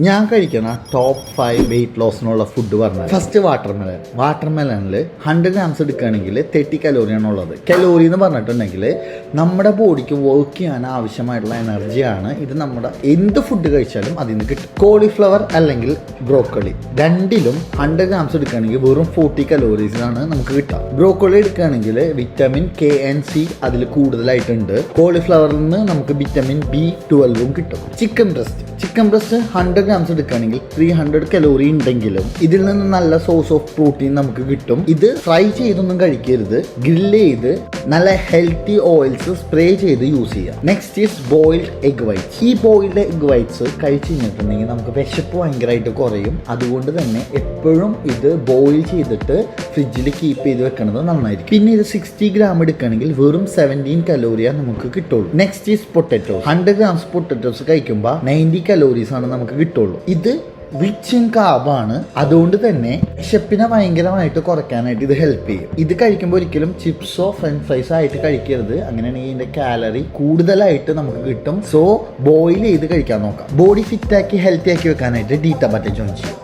ഞാൻ കഴിക്കുന്ന top 5 wait ലോസിനുള്ള food പറഞ്ഞാൽ ഫസ്റ്റ് വാട്ടർമെലനിൽ 100 ഗ്രാംസ് എടുക്കുകയാണെങ്കിൽ 30 കലോറിയാണ് ഉള്ളത്. കലോറി എന്ന് പറഞ്ഞിട്ടുണ്ടെങ്കിൽ നമ്മുടെ ബോഡിക്ക് വർക്ക് ചെയ്യാൻ ആവശ്യമായിട്ടുള്ള എനർജിയാണ്. ഇത് നമ്മുടെ എന്ത് ഫുഡ് കഴിച്ചാലും അതിൽ നിന്ന് കിട്ടും. കോളിഫ്ലവർ അല്ലെങ്കിൽ ബ്രോക്കോളി രണ്ടിലും 100 ഗ്രാംസ് എടുക്കുകയാണെങ്കിൽ വെറും 40 കലോറീസിലാണ് നമുക്ക് കിട്ടുക. ബ്രോക്കോളി എടുക്കുകയാണെങ്കിൽ വിറ്റാമിൻ കെ ആൻഡ് സി അതിൽ കൂടുതലായിട്ടുണ്ട്. കോളിഫ്ലവറിൽ നിന്ന് നമുക്ക് വിറ്റാമിൻ B12 കിട്ടും. ചിക്കൻ ബ്രസ്റ്റ് 100 ഗ്രാംസ് എടുക്കുകയാണെങ്കിൽ 300 കലോറി ഉണ്ടെങ്കിലും ഇതിൽ നിന്ന് നല്ല സോഴ്സ് ഓഫ് പ്രോട്ടീൻ നമുക്ക് കിട്ടും. ഇത് ഫ്രൈ ചെയ്തൊന്നും കഴിക്കരുത്, ഗ്രില്ല് ചെയ്ത് നല്ല ഹെൽത്തി ഓയിൽസ് സ്പ്രേ ചെയ്ത് യൂസ് ചെയ്യുക. Next is boiled egg whites. ഈ ബോയിൽഡ് എഗ് വൈറ്റ്സ് കഴിച്ചു കഴിഞ്ഞിട്ടുണ്ടെങ്കിൽ നമുക്ക് വിശപ്പ് ഭയങ്കരമായിട്ട് കുറയും. അതുകൊണ്ട് തന്നെ എപ്പോഴും ഇത് ബോയിൽ ചെയ്തിട്ട് ഫ്രിഡ്ജിൽ കീപ്പ് ചെയ്ത് വെക്കുന്നത് നന്നായിരിക്കും. പിന്നെ ഇത് 60 ഗ്രാം എടുക്കുകയാണെങ്കിൽ വെറും 17 കലോറിയാണ് നമുക്ക് കിട്ടുള്ളൂ. Next is potato. 100 grams potatoes കഴിക്കുമ്പോൾ 90 കലോറീസ് ആണ് നമുക്ക് കിട്ടുള്ളൂ. ഇത് റിച്ച് ഇൻ കാർബാണ്. അതുകൊണ്ട് തന്നെ വിശപ്പിനെ ഭയങ്കരമായിട്ട് കുറയ്ക്കാനായിട്ട് ഇത് ഹെൽപ്പ് ചെയ്യും. ഇത് കഴിക്കുമ്പോൾ ഒരിക്കലും ചിപ്സോ ഫ്രഞ്ച് ഫ്രൈസോ ആയിട്ട് കഴിക്കരുത്. അങ്ങനെയാണെങ്കിൽ ഇതിന്റെ കാലറി കൂടുതലായിട്ട് നമുക്ക് കിട്ടും. സോ ബോയിൽ ചെയ്ത് കഴിക്കാൻ നോക്കാം. ബോഡി ഫിറ്റാക്കി ഹെൽത്തി ആക്കി വെക്കാനായിട്ട് ഡീറ്റ ബട്ടർ ജോയിൻ ചെയ്യും.